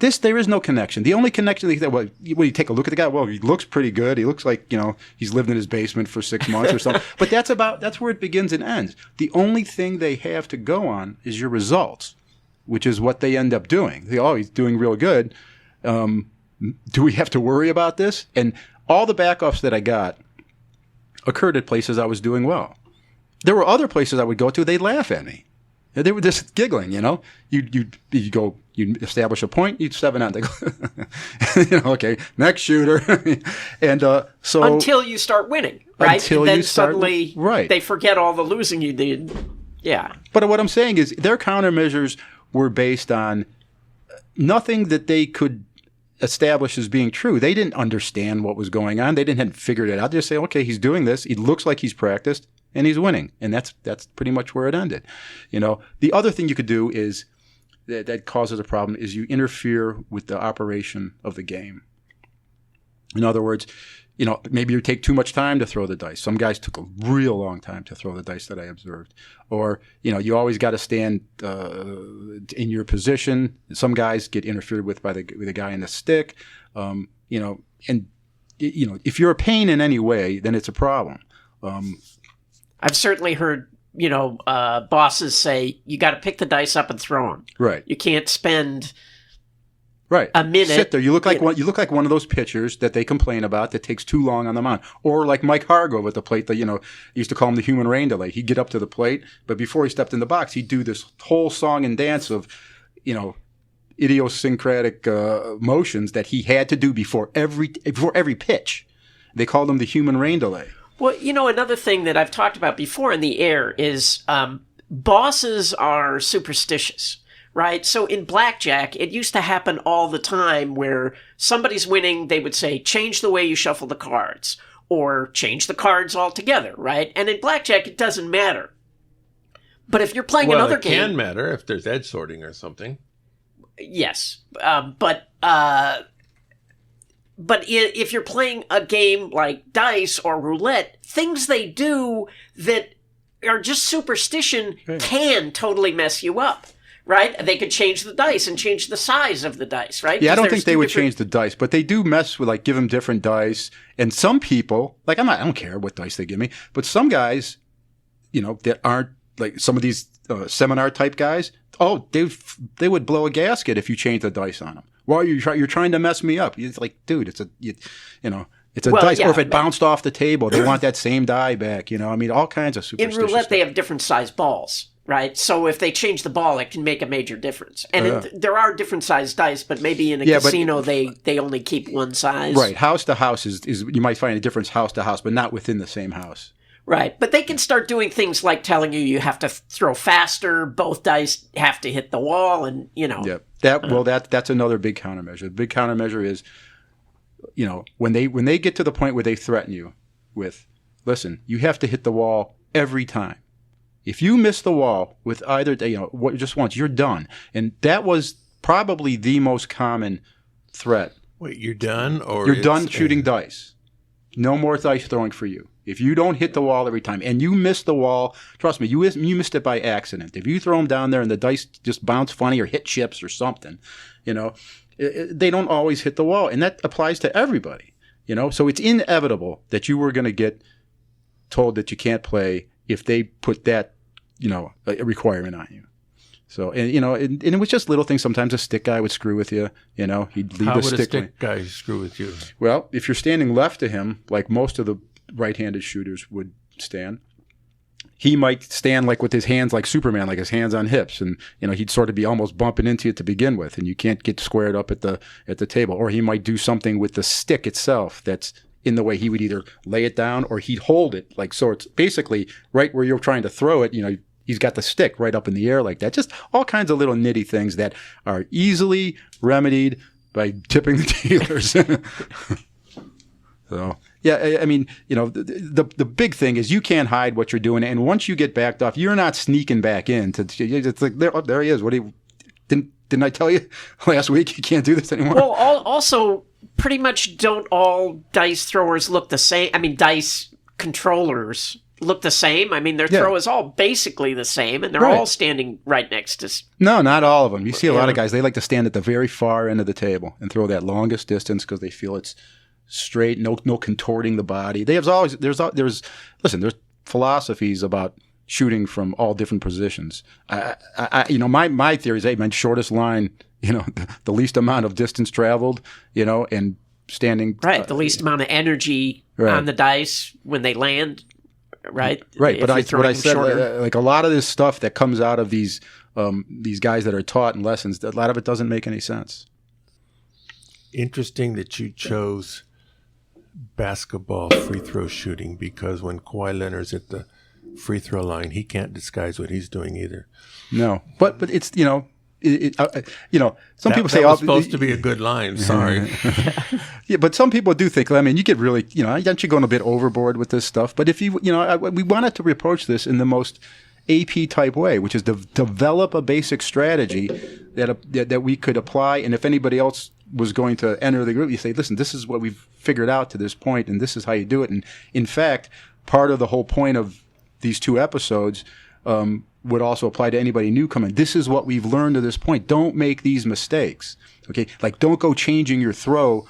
S3: There is no connection. The only connection when you take a look at the guy, well, he looks pretty good. He looks like, he's lived in his basement for 6 months or something. But that's where it begins and ends. The only thing they have to go on is your results, which is what they end up doing. He's doing real good. Do we have to worry about this? And all the backoffs that I got occurred at places I was doing well. There were other places I would go to, they'd laugh at me. They were just giggling, You go, you establish a point, you'd 7 out. They go, okay, next shooter, and so
S2: until you start winning, right?
S3: Until
S2: then
S3: you start,
S2: suddenly,
S3: right?
S2: They forget all the losing you did. Yeah.
S3: But what I'm saying is, their countermeasures were based on nothing that they could establish as being true. They didn't understand what was going on. They hadn't figured it out. They just say, okay, he's doing this. He looks like he's practiced. And he's winning, and that's pretty much where it ended. The other thing you could do is that causes a problem is you interfere with the operation of the game. In other words, maybe you take too much time to throw the dice. Some guys took a real long time to throw the dice that I observed. Or, you always got to stand in your position. Some guys get interfered with by the guy in the stick. And if you're a pain in any way, then it's a problem.
S2: I've certainly heard, bosses say, you got to pick the dice up and throw them.
S3: Right.
S2: You can't spend
S3: a
S2: minute.
S3: Sit there. You look like one of those pitchers that they complain about that takes too long on the mound. Or like Mike Hargrove at the plate that, used to call him the human rain delay. He'd get up to the plate, but before he stepped in the box, he'd do this whole song and dance of, idiosyncratic motions that he had to do before every pitch. They called him the human rain delay.
S2: Well, another thing that I've talked about before in the air is bosses are superstitious, right? So in blackjack, it used to happen all the time where somebody's winning, they would say, change the way you shuffle the cards, or change the cards altogether, right? And in blackjack, it doesn't matter. But if you're playing another game...
S1: Well, it can matter if there's edge sorting or something.
S2: Yes, But if you're playing a game like dice or roulette, things they do that are just superstition can totally mess you up, right? They could change the dice and change the size of the dice, right?
S3: Yeah, I don't think they would change the dice, but they do mess with, give them different dice. And some people, I don't care what dice they give me, but some guys, that aren't, some of these seminar type guys, they would blow a gasket if you change the dice on them. Well, you're trying to mess me up. It's like, dude, it's a dice.
S2: Yeah,
S3: or if it bounced off the table, they want that same die back. All kinds of superstitious
S2: in roulette,
S3: stuff.
S2: they have different size balls, right? So if they change the ball, it can make a major difference. And there are different size dice, but maybe in a casino, they only keep one size.
S3: Right. House to house is you might find a difference house to house, but not within the same house.
S2: Right, but they can start doing things like telling you have to throw faster, both dice have to hit the wall, and
S3: Yeah, that's another big countermeasure. The big countermeasure is, when they get to the point where they threaten you with, listen, you have to hit the wall every time. If you miss the wall with either, just once, you're done. And that was probably the most common threat.
S1: Wait, you're done, or
S3: you're done shooting dice? No more dice throwing for you. If you don't hit the wall every time and you miss the wall, trust me, you missed it by accident. If you throw them down there and the dice just bounce funny or hit chips or something, they don't always hit the wall. And that applies to everybody, So it's inevitable that you were going to get told that you can't play if they put that, a requirement on you. So, and it was just little things. Sometimes a stick guy would screw with you. He'd leave
S1: How
S3: the
S1: would
S3: stick.
S1: a stick guy screw with you?
S3: Well, if you're standing left to him, like most of the right-handed shooters would stand, he might stand like with his hands like Superman, like his hands on hips, and he'd sort of be almost bumping into you to begin with, and you can't get squared up at the table. Or he might do something with the stick itself that's in the way. He would either lay it down or he'd hold it, like, so it's basically right where you're trying to throw it. He's got the stick right up in the air like that. Just all kinds of little nitty things that are easily remedied by tipping the dealers. So, yeah, I mean, the big thing is you can't hide what you're doing. And once you get backed off, you're not sneaking back in. It's like, there he is. Didn't I tell you last week you can't do this anymore?
S2: Well, also, pretty much don't all dice throwers look the same? I mean, dice controllers look the same? I mean, their throw is all basically the same, and they're all standing right next to...
S3: No, not all of them. You see a lot of guys, they like to stand at the very far end of the table and throw that longest distance because they feel it's straight, no contorting the body. There's philosophies about shooting from all different positions. My theory is, hey, shortest line, the least amount of distance traveled, and standing...
S2: Right, the least amount of energy on the dice when they land... Right.
S3: But what I said, like a lot of this stuff that comes out of these guys that are taught in lessons, a lot of it doesn't make any sense.
S1: Interesting that you chose basketball free throw shooting, because when Kawhi Leonard's at the free throw line, he can't disguise what he's doing either.
S3: No, but it's some people say
S1: that was supposed to be a good line. Sorry.
S3: Yeah, but some people do think, I mean, you get really, aren't you going a bit overboard with this stuff? But if we wanted to approach this in the most AP type way, which is to develop a basic strategy that we could apply. And if anybody else was going to enter the group, you say, listen, this is what we've figured out to this point, and this is how you do it. And in fact, part of the whole point of these 2 episodes would also apply to anybody new coming. This is what we've learned to this point. Don't make these mistakes. Okay, like don't go changing your throw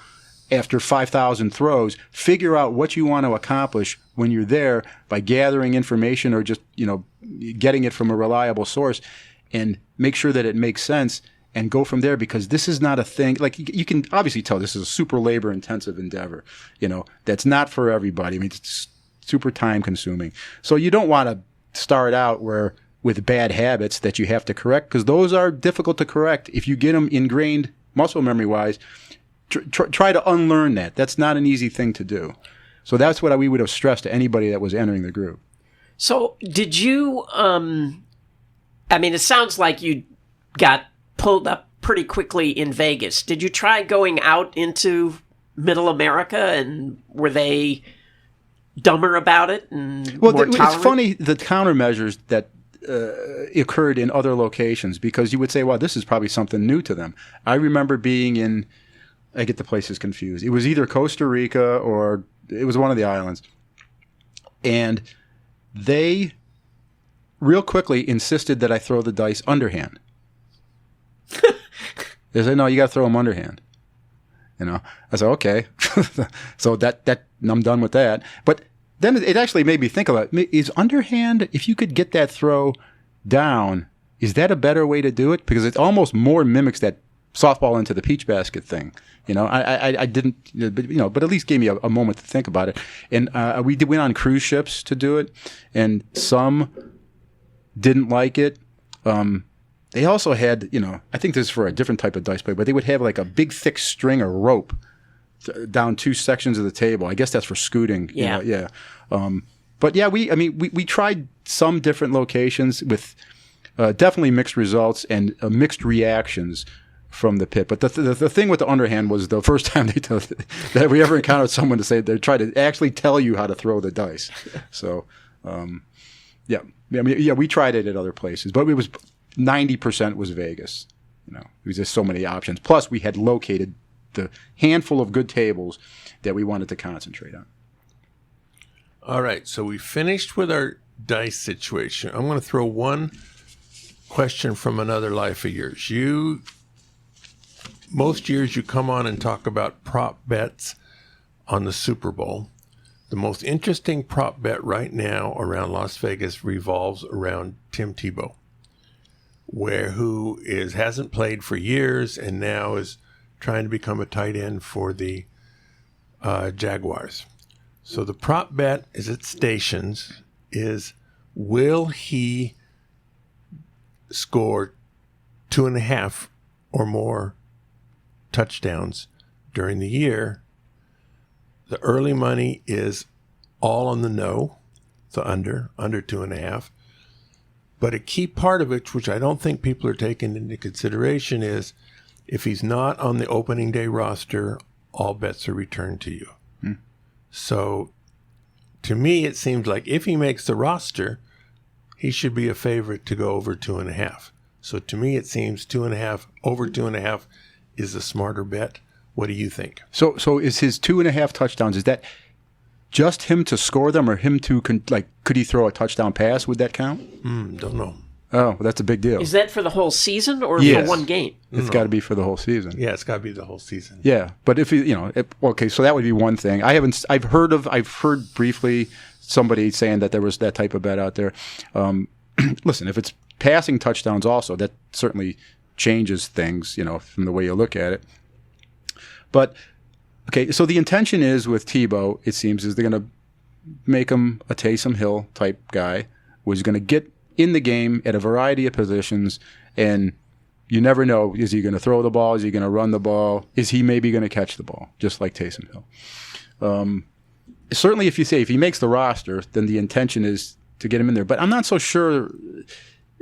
S3: after 5,000 throws. Figure out what you want to accomplish when you're there by gathering information or just getting it from a reliable source, and make sure that it makes sense and go from there. Because this is not a thing. Like you can obviously tell this is a super labor intensive endeavor. That's not for everybody. I mean, it's super time consuming. So you don't want to start out with bad habits that you have to correct, because those are difficult to correct. If you get them ingrained muscle memory wise, try to unlearn that. That's not an easy thing to do. So that's what we would have stressed to anybody that was entering the group.
S2: So did you, it sounds like you got pulled up pretty quickly in Vegas. Did you try going out into Middle America, and were they dumber about it and more tolerant?
S3: It's funny, the countermeasures that occurred in other locations, because you would say, well, this is probably something new to them. I remember being in, I get the places confused. It was either Costa Rica or it was one of the islands. And they real quickly insisted that I throw the dice underhand. They said, no, you got to throw them underhand. I said, okay. So that I'm done with that. But then it actually made me think about it. Is underhand, if you could get that throw down, is that a better way to do it? Because it almost more mimics that softball into the peach basket thing. I didn't, but at least gave me a moment to think about it. And we went on cruise ships to do it, and some didn't like it. They also had, I think this is for a different type of dice play, but they would have like a big thick string or rope down 2 sections of the table. I guess that's for scooting.
S2: Yeah.
S3: But yeah, we tried some different locations with definitely mixed results and mixed reactions from the pit. But the thing with the underhand was the first time that we ever encountered someone to say they tried to actually tell you how to throw the dice. So, we tried it at other places, but it was 90% was Vegas. It was just so many options. Plus, we had located the handful of good tables that we wanted to concentrate on.
S1: All right, so we finished with our dice situation. I'm going to throw one question from another life of yours. Most years you come on and talk about prop bets on the Super Bowl. The most interesting prop bet right now around Las Vegas revolves around Tim Tebow, who hasn't played for years and now is trying to become a tight end for the Jaguars. So the prop bet is at stations is, will he score 2.5 or more touchdowns during the year? The early money is all on the no, the under 2.5. But a key part of it, which I don't think people are taking into consideration, is if he's not on the opening day roster, all bets are returned to you. So to me, it seems like if he makes the roster, he should be a favorite to go over 2.5. So to me, it seems 2.5, over 2.5 is a smarter bet. What do you think?
S3: So is his 2.5 touchdowns, is that just him to score them, or him to, could he throw a touchdown pass? Would that count?
S1: Don't know.
S3: Oh, well, that's a big deal.
S2: Is that for the whole season or
S3: Yes.
S2: for one game?
S3: It's got to be for the whole season.
S1: Yeah, it's got to be the whole season.
S3: Yeah, but if okay, so that would be one thing. I've heard briefly somebody saying that there was that type of bet out there. Listen, if it's passing touchdowns also, that certainly changes things, from the way you look at it. But, okay, so the intention is with Tebow, it seems, is they're going to make him a Taysom Hill type guy who's going to get in the game at a variety of positions, and you never know, is he going to throw the ball? Is he going to run the ball? Is he maybe going to catch the ball, just like Taysom Hill? Certainly if he makes the roster, then the intention is to get him in there. But I'm not so sure,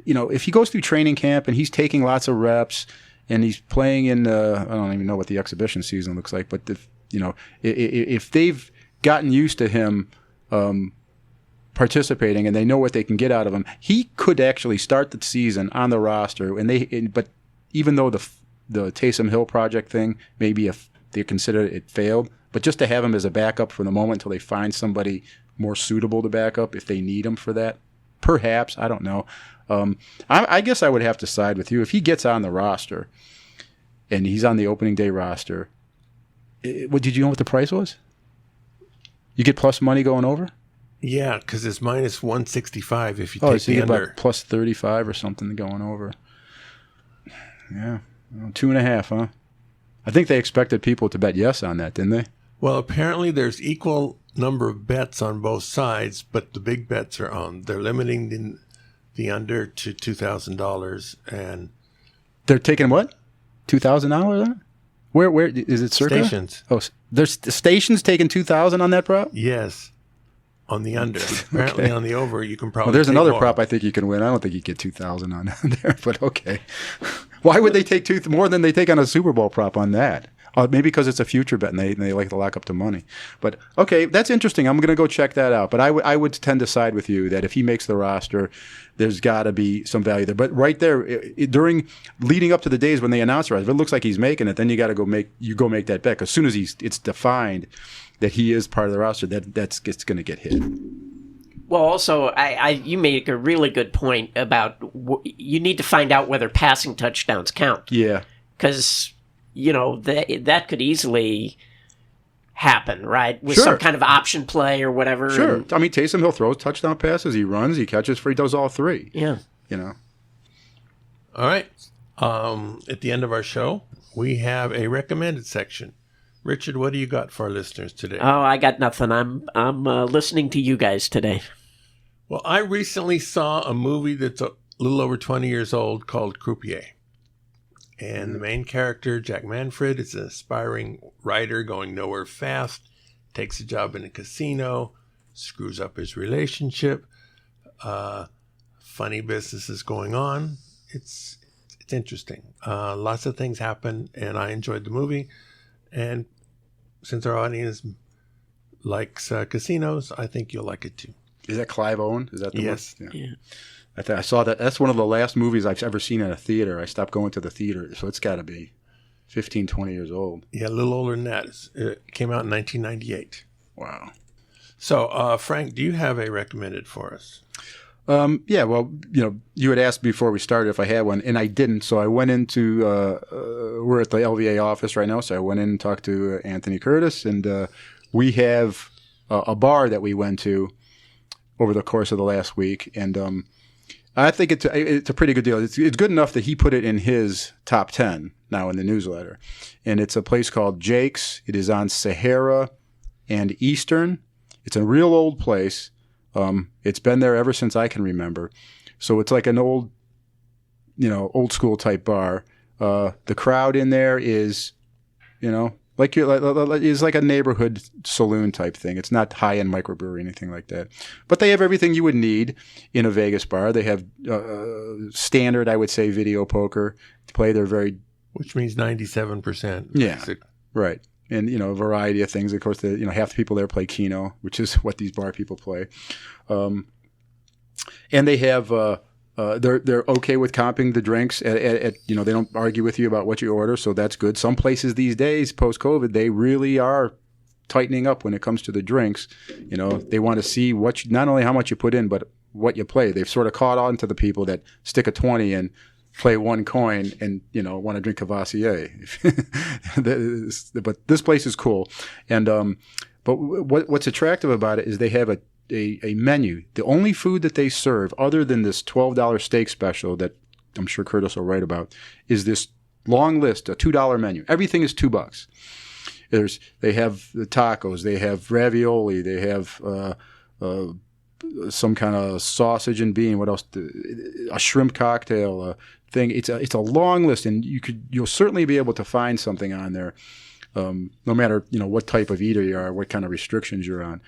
S3: if he goes through training camp and he's taking lots of reps and he's playing in, I don't even know what the exhibition season looks like, but if they've gotten used to him participating and they know what they can get out of him, he could actually start the season on the roster. But even though the Taysom Hill project thing, maybe if they consider it failed, but just to have him as a backup for the moment until they find somebody more suitable to back up if they need him for that, perhaps, I don't know. I guess I would have to side with you. If he gets on the roster and he's on the opening day roster, did you know what the price was? You get plus money going over?
S1: Yeah, because it's minus 165 if you take
S3: so you
S1: the
S3: get
S1: under.
S3: about plus 35 or something going over. Yeah, 2.5, huh? I think they expected people to bet yes on that, didn't they?
S1: Well, apparently there's equal number of bets on both sides, but the big bets are on. They're limiting the under to $2,000, and
S3: they're taking what? $2,000? Where is it? Circa?
S1: Stations.
S3: Oh, there's stations taking $2,000 on that prop.
S1: Yes. On the under. Apparently on the over, you can probably
S3: Well, there's
S1: take
S3: another
S1: more.
S3: prop I think you can win. I don't think you get $2,000 on there, but okay. Why would they take more than they take on a Super Bowl prop on that? Maybe because it's a future bet and they like to lock up the money. But okay, that's interesting. I'm going to go check that out. But I would tend to side with you that if he makes the roster, there's got to be some value there. But right there, during leading up to the days when they announce the roster, if it looks like he's making it, then you got to go make that bet. Because as soon as it's defined that he is part of the roster, it's going to get hit.
S2: Well, also, you make a really good point about you need to find out whether passing touchdowns count.
S3: Yeah.
S2: Because, that could easily happen, right? With
S3: Sure.
S2: some kind of option play or whatever.
S3: Sure.
S2: And,
S3: I mean, Taysom Hill throws touchdown passes, he runs, he catches, he does all three.
S2: yeah.
S1: All right. At the end of our show, we have a recommended section. Richard, what do you got for our listeners today?
S2: Oh, I got nothing. I'm listening to you guys today.
S1: Well, I recently saw a movie that's a little over 20 years old called Croupier. And the main character, Jack Manfred, is an aspiring writer going nowhere fast, takes a job in a casino, screws up his relationship, funny business is going on. It's interesting. Lots of things happen, and I enjoyed the movie. And since our audience likes casinos, I think you'll like it too.
S3: Is that Clive Owen? Is that the
S1: Yes.
S3: one?
S2: Yeah.
S3: I saw that. That's one of the last movies I've ever seen in a theater. I stopped going to the theater, so it's got to be 15, 20 years old.
S1: Yeah, a little older than that. It came out in 1998.
S3: Wow.
S1: So, Frank, do you have a recommended for us?
S3: Yeah, well, you had asked before we started if I had one, and I didn't. So I went into, we're at the LVA office right now, so I went in and talked to Anthony Curtis, and we have a bar that we went to over the course of the last week, and I think it's a pretty good deal. It's good enough that he put it in his top 10 now in the newsletter, and it's a place called Jake's. It is on Sahara and Eastern. It's a real old place. It's been there ever since I can remember. So it's like an old school type bar. The crowd in there is, is like a neighborhood saloon type thing. It's not high-end microbrewery or anything like that. But they have everything you would need in a Vegas bar. They have standard, I would say, video poker to play. They're very...
S1: Which means 97%.
S3: Yeah,
S1: basic.
S3: Right. And, a variety of things. Of course, half the people there play Keno, which is what these bar people play. And they have... they're okay with comping the drinks. They don't argue with you about what you order, so that's good. Some places these days, post-COVID, they really are tightening up when it comes to the drinks. They want to see not only how much you put in, but what you play. They've sort of caught on to the people that stick a 20 and play one coin and want to drink Cavassier. But this place is cool, and but what's attractive about it is they have a menu. The only food that they serve, other than this $12 steak special that I'm sure Curtis will write about, is this long list, a $2 menu. Everything is $2. They have the tacos, they have ravioli, they have some kind of sausage and bean. What else? A shrimp cocktail thing. It's a long list, and you'll certainly be able to find something on there. No matter what type of eater you are, what kind of restrictions you're on,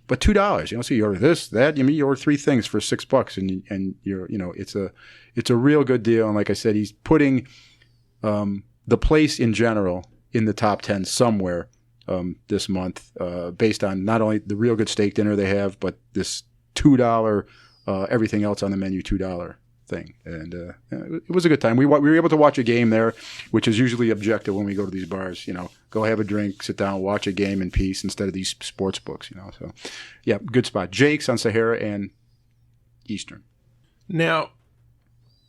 S3: but $2. So you order this, that. You order 3 things for $6, and you're it's a real good deal. And like I said, he's putting the place in general in the top 10 somewhere this month, based on not only the real good steak dinner they have, but this $2 everything else on the menu $2 thing. And it was a good time. We were able to watch a game there, which is usually objective when we go to these bars. Go have a drink, sit down, watch a game in peace instead of these sports books. So yeah, good spot. Jake's on Sahara and Eastern.
S1: Now,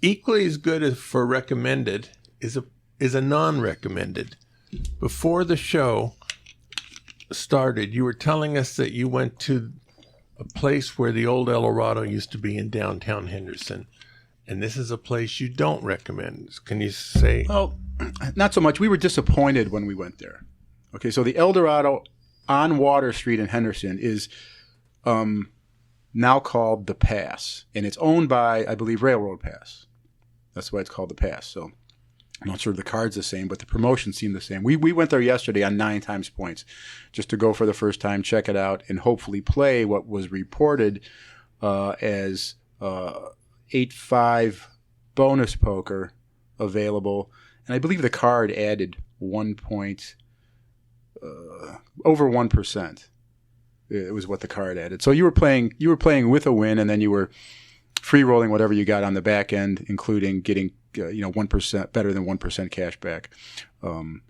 S1: equally as good as for recommended is a non-recommended. Before the show started, you were telling us that you went to a place where the old El Dorado used to be in downtown Henderson. And this is a place you don't recommend. Can you say?
S3: Well, not so much. We were disappointed when we went there. Okay, so the El Dorado on Water Street in Henderson is now called The Pass. And it's owned by, I believe, Railroad Pass. That's why it's called The Pass. So I'm not sure if the card's the same, but the promotion seemed the same. We went there yesterday on 9 times points just to go for the first time, check it out, and hopefully play what was reported as 8-5 bonus poker available. And I believe the card added over 1%. It was what the card added. So you were playing with a win, and then you were free rolling whatever you got on the back end, including getting 1% better than 1% cash back.
S1: When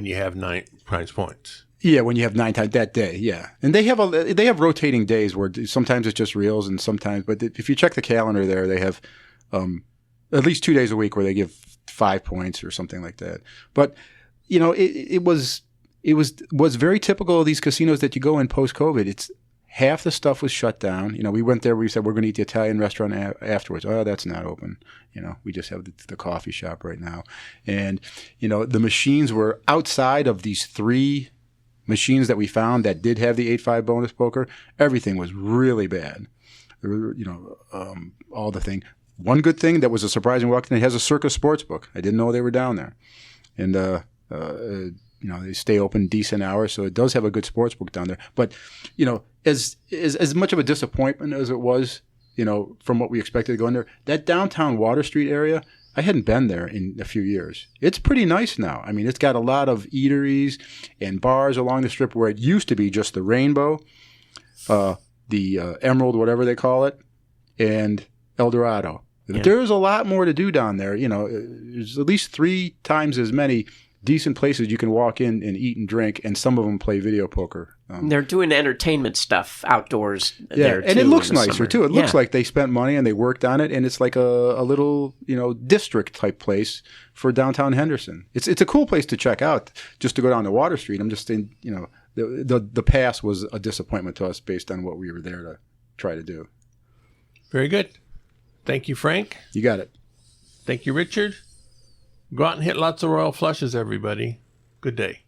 S1: you have 9 prize points.
S3: Yeah, when you have 9 times that day, yeah. And they have rotating days where sometimes it's just reels and sometimes, but if you check the calendar there, they have at least 2 days a week where they give 5 points or something like that. But it was very typical of these casinos that you go in post-COVID. It's half the stuff was shut down. We went there. We said we're going to eat the Italian restaurant afterwards. Oh, that's not open. We just have the coffee shop right now. And the machines were outside of these 3 machines that we found that did have the 8-5 bonus poker. Everything was really bad. All the thing. One good thing that was a surprising walk-in, it has a Circus Sportsbook. I didn't know they were down there. And they stay open decent hours, so it does have a good sportsbook down there. But as much of a disappointment as it was, from what we expected going there, that downtown Water Street area, I hadn't been there in a few years. It's pretty nice now. I mean, it's got a lot of eateries and bars along the strip where it used to be just the Rainbow, the Emerald, whatever they call it, and El Dorado. Yeah. There's a lot more to do down there. There's at least 3 times as many decent places you can walk in and eat and drink, and some of them play video poker.
S2: They're doing entertainment stuff outdoors there, too.
S3: And it looks nicer, too. It looks like they spent money and they worked on it, and it's like a little, district-type place for downtown Henderson. It's a cool place to check out, just to go down to Water Street. I'm just saying, the pass was a disappointment to us based on what we were there to try to do.
S1: Very good. Thank you, Frank.
S3: You got it.
S1: Thank you, Richard. Go out and hit lots of royal flushes, everybody. Good day.